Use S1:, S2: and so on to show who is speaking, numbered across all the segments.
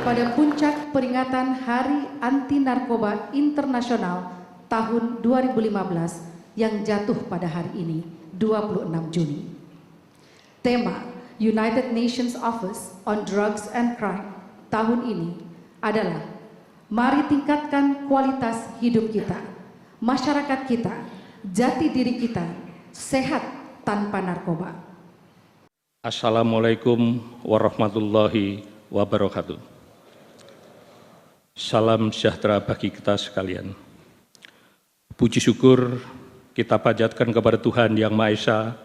S1: pada puncak peringatan Hari Anti Narkoba Internasional tahun 2015 yang jatuh pada hari ini, 26 Juni. Tema United Nations Office on Drugs and Crime tahun ini adalah mari tingkatkan kualitas hidup kita, masyarakat kita, jati diri kita, sehat tanpa narkoba.
S2: Assalamualaikum warahmatullahi wabarakatuh. Salam sejahtera bagi kita sekalian. Puji syukur kita panjatkan kepada Tuhan Yang Maha Esa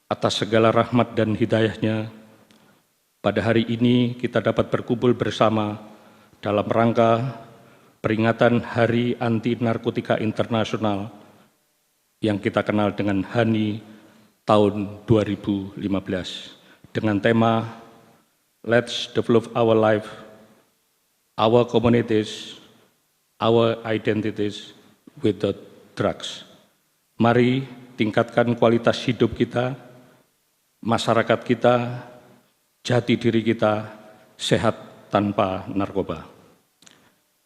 S2: atas segala rahmat dan hidayah-Nya. Pada hari ini kita dapat berkumpul bersama dalam rangka peringatan Hari Anti Narkotika Internasional yang kita kenal dengan HANI tahun 2015 dengan tema Let's Develop Our Life, Our Communities, Our Identities Without Drugs. Mari tingkatkan kualitas hidup kita, masyarakat kita, jati diri kita, sehat tanpa narkoba.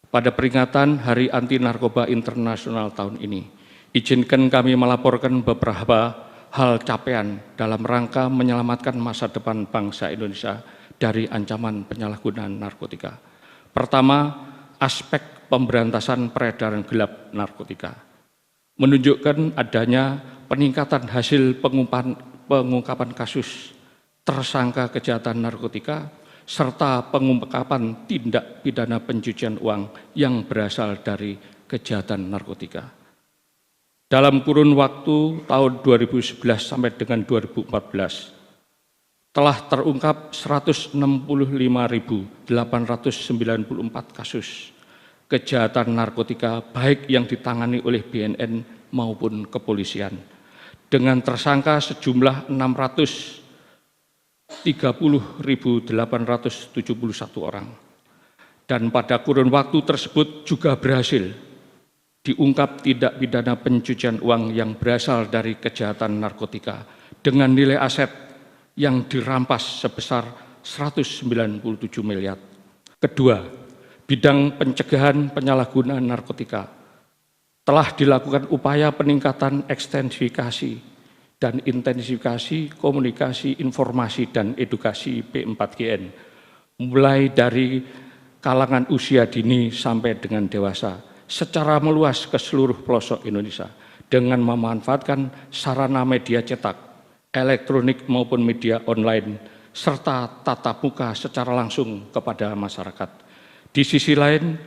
S2: Pada peringatan Hari Anti Narkoba Internasional tahun ini, izinkan kami melaporkan beberapa hal capaian dalam rangka menyelamatkan masa depan bangsa Indonesia dari ancaman penyalahgunaan narkotika. Pertama, aspek pemberantasan peredaran gelap narkotika. Menunjukkan adanya peningkatan hasil pengungkapan kasus tersangka kejahatan narkotika, serta pengungkapan tindak pidana pencucian uang yang berasal dari kejahatan narkotika. Dalam kurun waktu tahun 2011 sampai dengan 2014, telah terungkap 165.894 kasus kejahatan narkotika baik yang ditangani oleh BNN maupun kepolisian, dengan tersangka sejumlah 630.871 orang. Dan pada kurun waktu tersebut juga berhasil diungkap tindak pidana pencucian uang yang berasal dari kejahatan narkotika dengan nilai aset yang dirampas sebesar 197 miliar. Kedua, bidang pencegahan penyalahgunaan narkotika. Telah dilakukan upaya peningkatan ekstensifikasi dan intensifikasi komunikasi, informasi, dan edukasi P4GN, mulai dari kalangan usia dini sampai dengan dewasa, secara meluas ke seluruh pelosok Indonesia, dengan memanfaatkan sarana media cetak, elektronik maupun media online, serta tatap muka secara langsung kepada masyarakat. Di sisi lain,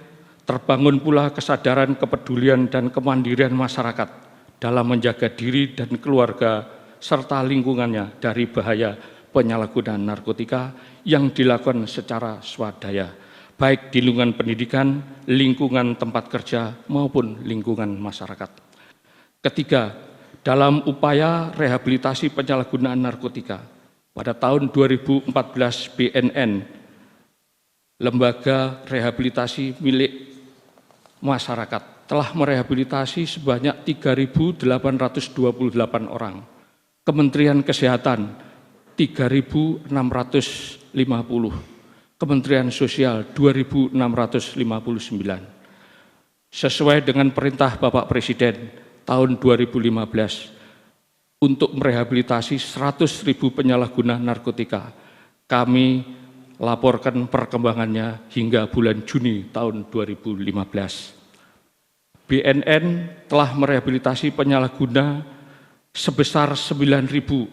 S2: terbangun pula kesadaran kepedulian dan kemandirian masyarakat dalam menjaga diri dan keluarga serta lingkungannya dari bahaya penyalahgunaan narkotika yang dilakukan secara swadaya, baik di lingkungan pendidikan, lingkungan tempat kerja, maupun lingkungan masyarakat. Ketiga, dalam upaya rehabilitasi penyalahgunaan narkotika, pada tahun 2014 BNN, Lembaga Rehabilitasi Milik Masyarakat, telah merehabilitasi sebanyak 3.828 orang. Kementerian Kesehatan 3.650, Kementerian Sosial 2.659. Sesuai dengan perintah Bapak Presiden tahun 2015 untuk merehabilitasi 100.000 penyalahguna narkotika. Kami laporkan perkembangannya hingga bulan Juni tahun 2015. BNN telah merehabilitasi penyalahguna sebesar 9.047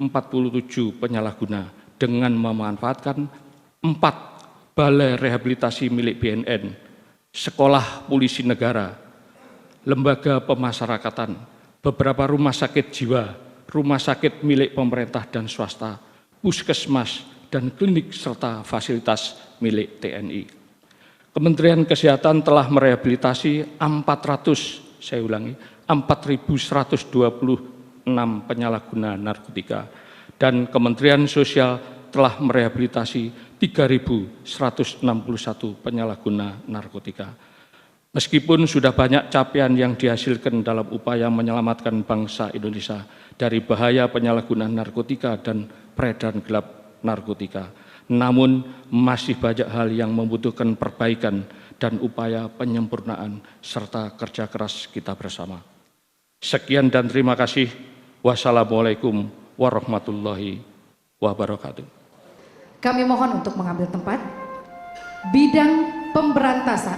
S2: penyalahguna dengan memanfaatkan 4 balai rehabilitasi milik BNN, sekolah polisi negara, lembaga pemasyarakatan, beberapa rumah sakit jiwa, rumah sakit milik pemerintah dan swasta, puskesmas, dan klinik serta fasilitas milik TNI. Kementerian Kesehatan telah merehabilitasi 4.126 penyalahguna narkotika, dan Kementerian Sosial telah merehabilitasi 3.161 penyalahguna narkotika. Meskipun sudah banyak capaian yang dihasilkan dalam upaya menyelamatkan bangsa Indonesia dari bahaya penyalahgunaan narkotika dan peredaran gelap narkotika, namun masih banyak hal yang membutuhkan perbaikan dan upaya penyempurnaan serta kerja keras kita bersama. Sekian dan terima kasih. Wassalamualaikum warahmatullahi wabarakatuh.
S1: Kami mohon untuk mengambil tempat. Bidang pemberantasan,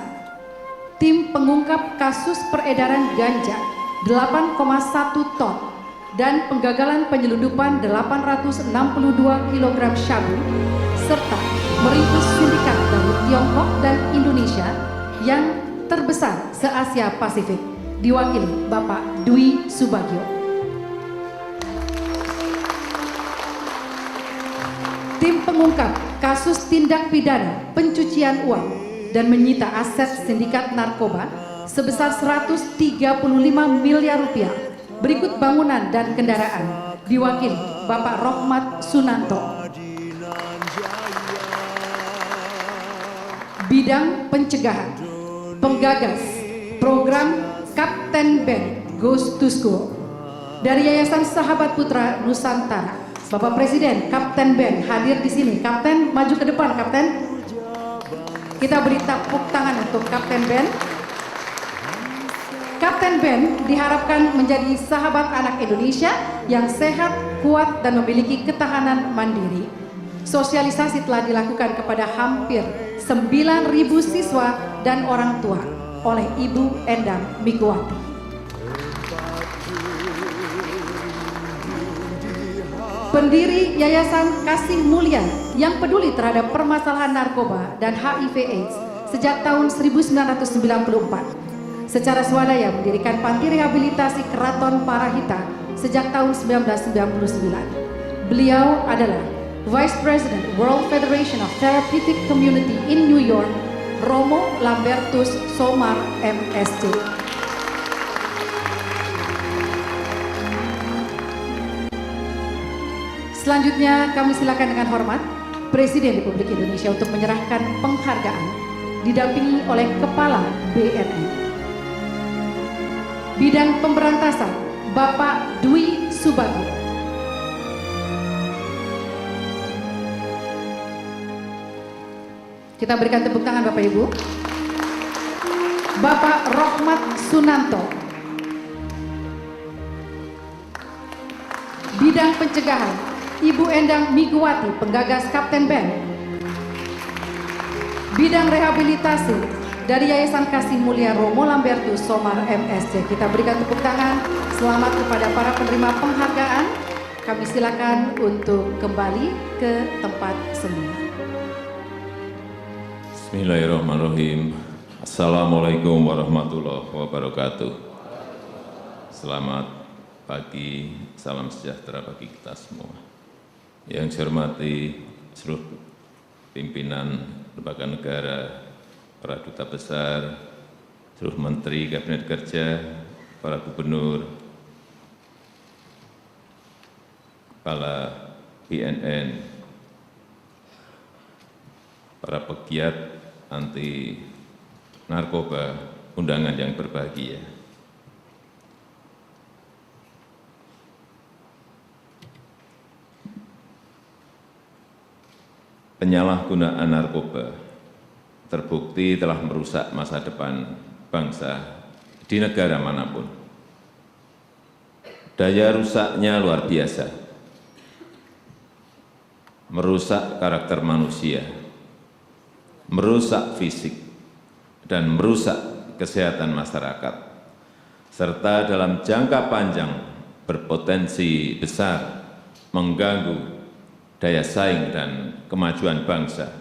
S1: tim pengungkap kasus peredaran ganja 8,1 ton dan penggagalan penyelundupan 862 kg syabu serta meringkus sindikat dari Tiongkok dan Indonesia yang terbesar se-Asia Pasifik, diwakili Bapak Dwi Subagio. Tim pengungkap kasus tindak pidana pencucian uang dan menyita aset sindikat narkoba sebesar 135 miliar rupiah. Berikut bangunan dan kendaraan, diwakili Bapak Rohmat Sunanto. Bidang pencegahan, penggagas program Kapten Ben Goes to School dari Yayasan Sahabat Putra Nusantara. Bapak Presiden, Kapten Ben hadir di sini. Kapten, maju ke depan, Kapten. Kita beri tepuk tangan untuk Kapten Ben. Kapten Ben diharapkan menjadi sahabat anak Indonesia yang sehat, kuat, dan memiliki ketahanan mandiri. Sosialisasi telah dilakukan kepada hampir 9.000 siswa dan orang tua oleh Ibu Endang Migwati. Pendiri Yayasan Kasih Mulia yang peduli terhadap permasalahan narkoba dan HIV/AIDS sejak tahun 1994. Secara swadaya mendirikan Panti Rehabilitasi Keraton Parahita sejak tahun 1999. Beliau adalah Vice President World Federation of Therapeutic Community in New York, Romo Lambertus Somar, MSc. Selanjutnya kami silakan dengan hormat Presiden Republik Indonesia untuk menyerahkan penghargaan didampingi oleh Kepala BNN. Bidang pemberantasan Bapak Dwi Subagio. Kita berikan tepuk tangan Bapak Ibu. Bapak Rohmat Sunanto. Bidang pencegahan Ibu Endang Migwati, penggagas Kapten Ben. Bidang rehabilitasi dari Yayasan Kasih Mulia Romo Lambertus Somar, MSc. Kita berikan tepuk tangan. Selamat kepada para penerima penghargaan. Kami silakan untuk kembali ke tempat semula.
S3: Bismillahirrahmanirrahim. Assalamualaikum warahmatullahi wabarakatuh. Selamat pagi, salam sejahtera bagi kita semua. Yang saya hormati seluruh pimpinan lembaga negara, para duta besar, seluruh menteri kabinet kerja, para gubernur, kepala BNN, para pegiat anti narkoba, undangan yang berbahagia. Penyalahgunaan narkoba terbukti telah merusak masa depan bangsa di negara manapun. Daya rusaknya luar biasa, merusak karakter manusia, merusak fisik, dan merusak kesehatan masyarakat, serta dalam jangka panjang berpotensi besar mengganggu daya saing dan kemajuan bangsa.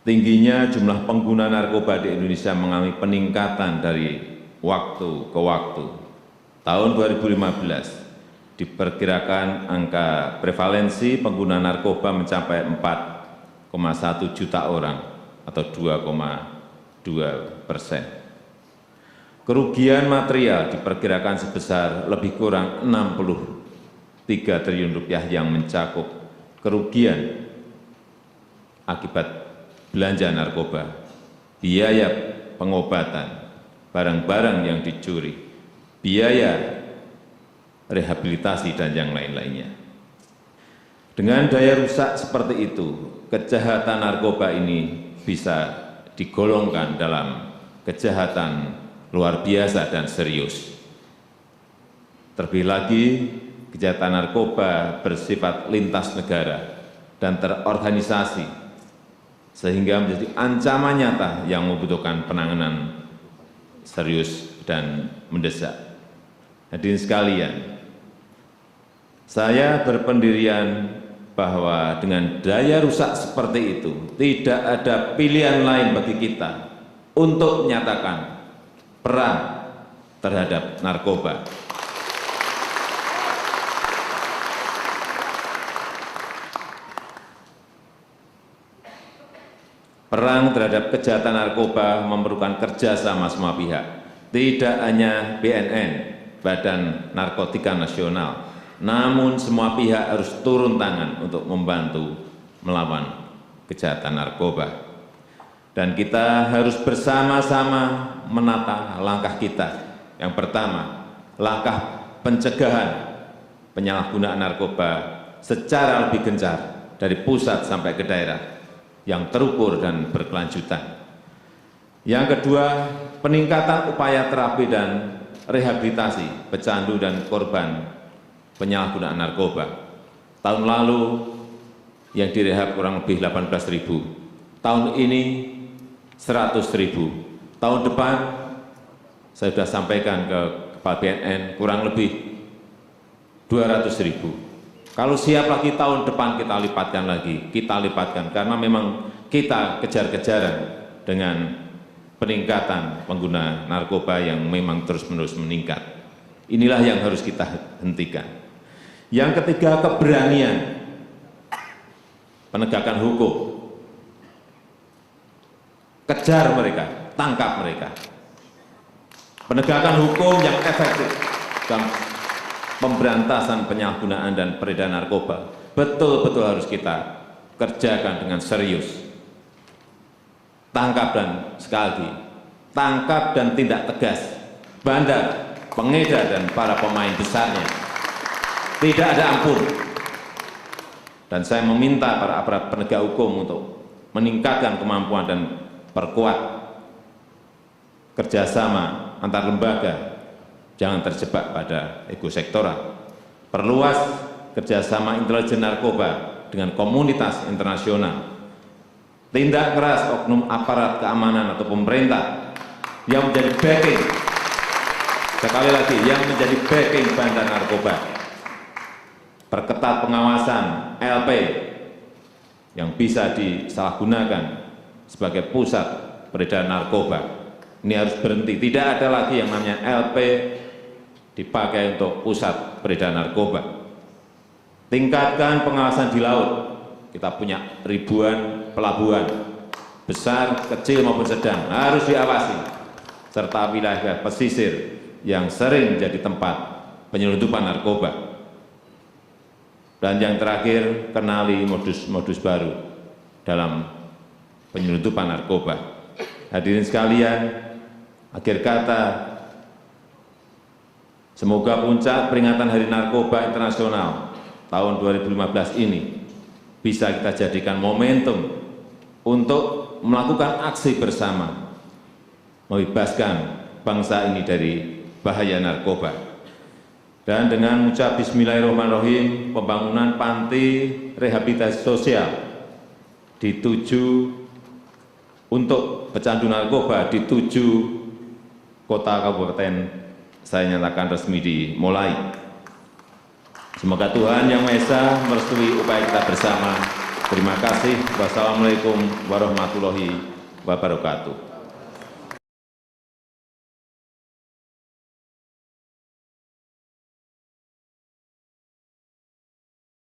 S3: Tingginya jumlah pengguna narkoba di Indonesia mengalami peningkatan dari waktu ke waktu. Tahun 2015 diperkirakan angka prevalensi pengguna narkoba mencapai 4,1 juta orang atau 2,2%. Kerugian material diperkirakan sebesar lebih kurang 63 triliun rupiah yang mencakup kerugian akibat belanja narkoba, biaya pengobatan, barang-barang yang dicuri, biaya rehabilitasi, dan yang lain-lainnya. Dengan daya rusak seperti itu, kejahatan narkoba ini bisa digolongkan dalam kejahatan luar biasa dan serius. Terlebih lagi, kejahatan narkoba bersifat lintas negara dan terorganisasi, sehingga menjadi ancaman nyata yang membutuhkan penanganan serius dan mendesak. Hadirin sekalian, saya berpendirian bahwa dengan daya rusak seperti itu, tidak ada pilihan lain bagi kita untuk menyatakan perang terhadap narkoba. Perang terhadap kejahatan narkoba memerlukan kerjasama semua pihak, tidak hanya BNN, Badan Narkotika Nasional, namun semua pihak harus turun tangan untuk membantu melawan kejahatan narkoba. Dan kita harus bersama-sama menata langkah kita. Yang pertama, langkah pencegahan penyalahgunaan narkoba secara lebih gencar dari pusat sampai ke daerah, yang terukur dan berkelanjutan. Yang kedua, peningkatan upaya terapi dan rehabilitasi pecandu dan korban penyalahgunaan narkoba. Tahun lalu yang direhab kurang lebih 18.000, tahun ini 100.000. Tahun depan saya sudah sampaikan ke Kepala BNN kurang lebih 200.000. Kalau siap lagi tahun depan kita lipatkan karena memang kita kejar-kejaran dengan peningkatan pengguna narkoba yang memang terus-menerus meningkat. Inilah yang harus kita hentikan. Yang ketiga, keberanian penegakan hukum. Kejar mereka, tangkap mereka. Penegakan hukum yang efektif dalam pemberantasan penyalahgunaan dan peredaran narkoba betul-betul harus kita kerjakan dengan serius. Tangkap dan sekali lagi, tangkap dan tindak tegas bandar, pengedar dan para pemain besarnya. Tidak ada ampun. Dan saya meminta para aparat penegak hukum untuk meningkatkan kemampuan dan perkuat kerjasama antar lembaga. Jangan terjebak pada ego sektoral. Perluas kerjasama intelijen narkoba dengan komunitas internasional. Tindak keras oknum aparat keamanan atau pemerintah yang menjadi backing, sekali lagi, yang menjadi backing bandar narkoba. Perketat pengawasan LP yang bisa disalahgunakan sebagai pusat peredaran narkoba. Ini harus berhenti. Tidak ada lagi yang namanya LP dipakai untuk pusat peredaran narkoba. Tingkatkan pengawasan di laut. Kita punya ribuan pelabuhan, besar, kecil maupun sedang, harus diawasi. Serta wilayah pesisir yang sering menjadi tempat penyelundupan narkoba. Dan yang terakhir, kenali modus-modus baru dalam penyelundupan narkoba. Hadirin sekalian, akhir kata, semoga puncak peringatan Hari Narkoba Internasional tahun 2015 ini bisa kita jadikan momentum untuk melakukan aksi bersama, membebaskan bangsa ini dari bahaya narkoba. Dan dengan mengucap bismillahirrahmanirrahim, pembangunan panti rehabilitasi sosial di 7 untuk pecandu narkoba di 7 kota kabupaten saya nyatakan resmi dimulai. Semoga Tuhan Yang Maha Esa merestui upaya kita bersama. Terima kasih. Wassalamualaikum warahmatullahi wabarakatuh.